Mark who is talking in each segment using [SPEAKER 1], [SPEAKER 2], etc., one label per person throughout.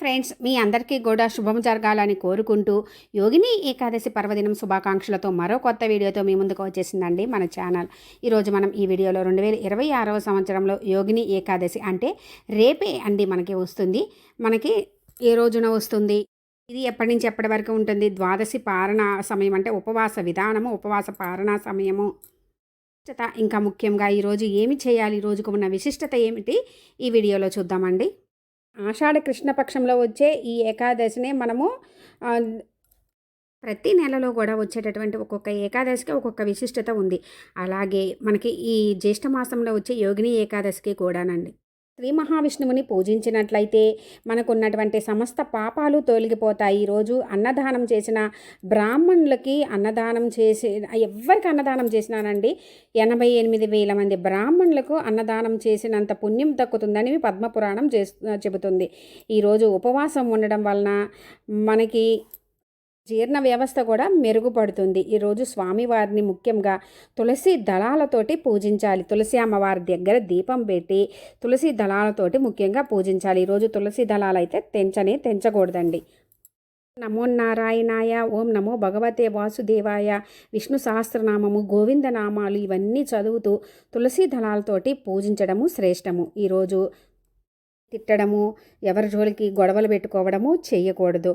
[SPEAKER 1] Friends, మీ అందరికీ కూడా శుభం జరగాలని కోరుకుంటూ యోగిని ఏకాదశి పర్వదినం శుభాకాంక్షలతో మరో కొత్త వీడియోతో మీ ముందుకు వచ్చేసిందండి మన ఛానల్. ఈరోజు మనం ఈ వీడియోలో 2026వ సంవత్సరంలో యోగిని ఏకాదశి అంటే రేపే అండి మనకి వస్తుంది. మనకి ఏ రోజున వస్తుంది, ఇది ఎప్పటి నుంచి ఎప్పటి వరకు ఉంటుంది, ద్వాదశి పారణ సమయం అంటే ఉపవాస విధానము, ఉపవాస పారణ సమయము, ఇంకా ముఖ్యంగా ఈరోజు ఏమి చేయాలి, ఈ రోజుకు ఉన్న విశిష్టత ఏమిటి ఈ వీడియోలో చూద్దామండి. ఆషాఢ కృష్ణపక్షంలో వచ్చే ఈ ఏకాదశినే మనము ప్రతి నెలలో కూడా వచ్చేటటువంటి ఒక్కొక్క ఏకాదశికి ఒక్కొక్క విశిష్టత ఉంది. అలాగే మనకి ఈ జ్యేష్ఠ మాసంలో వచ్చే యోగిని ఏకాదశికి కూడానండి శ్రీ మహావిష్ణువుని పూజించినట్లయితే మనకున్నటువంటి సమస్త పాపాలు తొలగిపోతాయి. ఈరోజు అన్నదానం చేసిన బ్రాహ్మణులకి అన్నదానం చేసి ఎవరికి అన్నదానం చేసినానండి 88,000 మంది బ్రాహ్మణులకు అన్నదానం చేసినంత పుణ్యం దక్కుతుందని పద్మపురాణం చెబుతుంది. ఈరోజు ఉపవాసం ఉండడం వలన మనకి జీర్ణ వ్యవస్థ కూడా మెరుగుపడుతుంది. ఈరోజు స్వామివారిని ముఖ్యంగా తులసి దళాలతోటి పూజించాలి. తులసి అమ్మవారి దగ్గర దీపం పెట్టి తులసి దళాలతోటి ముఖ్యంగా పూజించాలి. ఈరోజు తులసి దళాలు అయితే తెంచకూడదండి. నమో నారాయణాయ, ఓం నమో భగవతే వాసుదేవాయ, విష్ణు సహస్రనామము, గోవిందనామాలు ఇవన్నీ చదువుతూ తులసి దళాలతోటి పూజించడము శ్రేష్టము. ఈరోజు తిట్టడము, ఎవరి జోలికి గొడవలు పెట్టుకోవడము చేయకూడదు.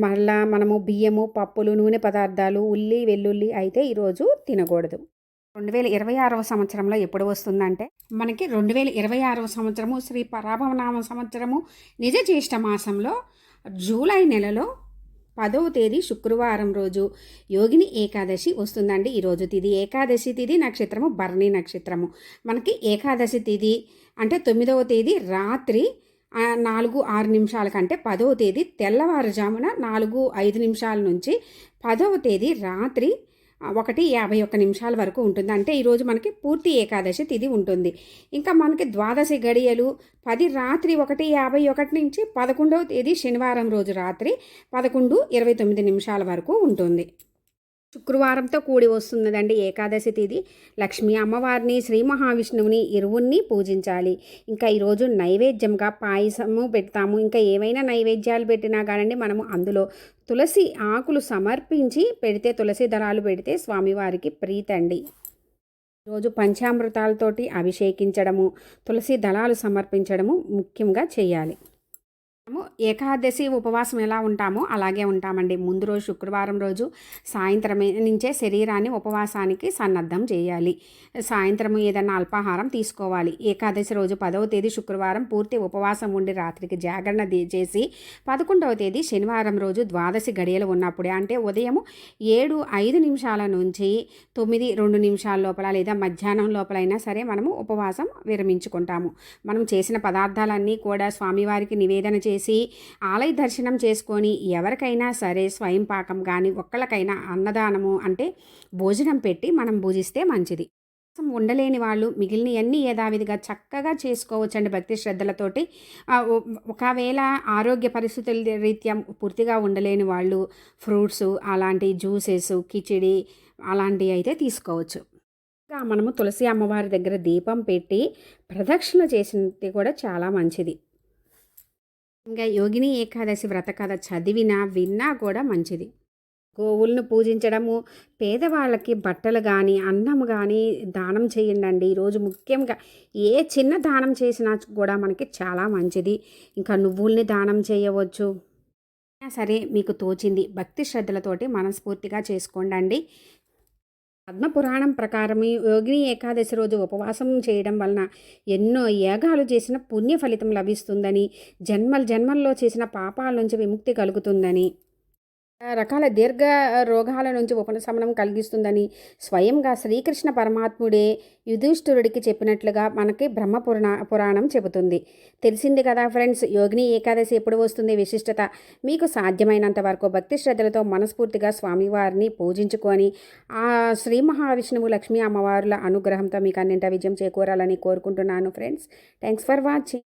[SPEAKER 1] మళ్ళా మనము బియ్యము, పప్పులు, నూనె పదార్థాలు, ఉల్లి వెల్లుల్లి అయితే ఈరోజు తినకూడదు. 2026వ సంవత్సరంలో ఎప్పుడు వస్తుందంటే మనకి 2026వ సంవత్సరము శ్రీ పరాభవనామ సంవత్సరము నిజ జ్యేష్ఠ మాసంలో జూలై నెలలో 10వ తేదీ శుక్రవారం రోజు యోగిని ఏకాదశి వస్తుందండి. ఈరోజు తిథి ఏకాదశి తిథి, నక్షత్రము భరణి నక్షత్రము. మనకి ఏకాదశి తిథి అంటే 9వ తేదీ రాత్రి 4-6 నిమిషాల కంటే 10వ తేదీ తెల్లవారుజామున 4-5 నిమిషాల నుంచి 10వ తేదీ రాత్రి 1:51 నిమిషాల వరకు ఉంటుంది. అంటే ఈరోజు మనకి పూర్తి ఏకాదశి తిథి ఉంటుంది. ఇంకా మనకి ద్వాదశి గడియలు 10 రాత్రి 1:51 నుంచి 11వ తేదీ శనివారం రోజు రాత్రి 11:29 నిమిషాల వరకు ఉంటుంది. శుక్రవారంతో కూడి వస్తున్నదండి ఏకాదశి తిథి. లక్ష్మీ అమ్మవారిని, శ్రీ మహావిష్ణువుని ఇరువురిని పూజించాలి. ఇంకా ఈరోజు నైవేద్యంగా పాయసము పెడతాము. ఇంకా ఏవైనా నైవేద్యాలు పెట్టినా కానండి మనము అందులో తులసి ఆకులు సమర్పించి పెడితే, తులసి దళాలు పెడితే స్వామివారికి ప్రీతండి. ఈరోజు పంచామృతాలతోటి అభిషేకించడము, తులసి దళాలు సమర్పించడము ముఖ్యంగా చేయాలి. మనము ఏకాదశి ఉపవాసం ఎలా ఉంటామో అలాగే ఉంటామండి. ముందు రోజు శుక్రవారం రోజు సాయంత్రం నుంచే శరీరాన్ని ఉపవాసానికి సన్నద్ధం చేయాలి. సాయంత్రం ఏదైనా అల్పాహారం తీసుకోవాలి. ఏకాదశి రోజు 10వ తేదీ శుక్రవారం పూర్తి ఉపవాసం ఉండి రాత్రికి జాగరణ చేసి 11వ తేదీ శనివారం రోజు ద్వాదశి గడియలు ఉన్నప్పుడే అంటే ఉదయం 7:05 నిమిషాల నుంచి 9:02 నిమిషాల లోపల లేదా మధ్యాహ్నం లోపలైనా సరే మనము ఉపవాసం విరమించుకుంటాము. మనం చేసిన పదార్థాలన్నీ కూడా స్వామివారికి నివేదన చేసి ఆలయ దర్శనం చేసుకొని ఎవరికైనా సరే స్వయం పాకం కానీ ఒక్కళ్ళకైనా అన్నదానము అంటే భోజనం పెట్టి మనం భుజిస్తే మంచిది. ఉండలేని వాళ్ళు మిగిలినవన్నీ యథావిధిగా చక్కగా చేసుకోవచ్చండి భక్తి శ్రద్ధలతోటి. ఒకవేళ ఆరోగ్య పరిస్థితుల రీత్యా పూర్తిగా ఉండలేని వాళ్ళు ఫ్రూట్స్ అలాంటి జ్యూసెస్, కిచిడి అలాంటివి అయితే తీసుకోవచ్చు. ఇంకా మనము తులసి అమ్మవారి దగ్గర దీపం పెట్టి ప్రదక్షిణ చేసినది కూడా చాలా మంచిది. ఇంకా యోగిని ఏకాదశి వ్రత కథ విన్నా కూడా మంచిది. గోవులను పూజించడము, పేదవాళ్ళకి బట్టలు కానీ అన్నం కానీ దానం చేయండి. ఈరోజు ముఖ్యంగా ఏ చిన్న దానం చేసినా కూడా మనకి చాలా మంచిది. ఇంకా నువ్వుల్ని దానం చేయవచ్చు. సరే మీకు తోచింది భక్తి శ్రద్ధలతోటి మనస్ఫూర్తిగా చేసుకోండి. పద్మపురాణం ప్రకారం యోగిని ఏకాదశి రోజు ఉపవాసం చేయడం వలన ఎన్నో యాగాలు చేసిన పుణ్య ఫలితం లభిస్తుందని, జన్మల్లో చేసిన పాపాల నుంచి విముక్తి కలుగుతుందని, రకాల దీర్ఘ రోగాల నుంచి ఉపశమనం కలిగిస్తుందని స్వయంగా శ్రీకృష్ణ పరమాత్ముడే యుధిష్ఠిరుడికి చెప్పినట్లుగా మనకి పురాణం చెబుతుంది. తెలిసింది కదా ఫ్రెండ్స్, యోగిని ఏకాదశి ఎప్పుడు వస్తుంది, విశిష్టత. మీకు సాధ్యమైనంత వరకు భక్తి శ్రద్ధలతో మనస్ఫూర్తిగా స్వామివారిని పూజించుకొని ఆ శ్రీ మహావిష్ణువు, లక్ష్మీ అమ్మవారుల అనుగ్రహంతో మీకు అన్నింటి విజయం చేకూరాలని కోరుకుంటున్నాను ఫ్రెండ్స్. Thanks for watching.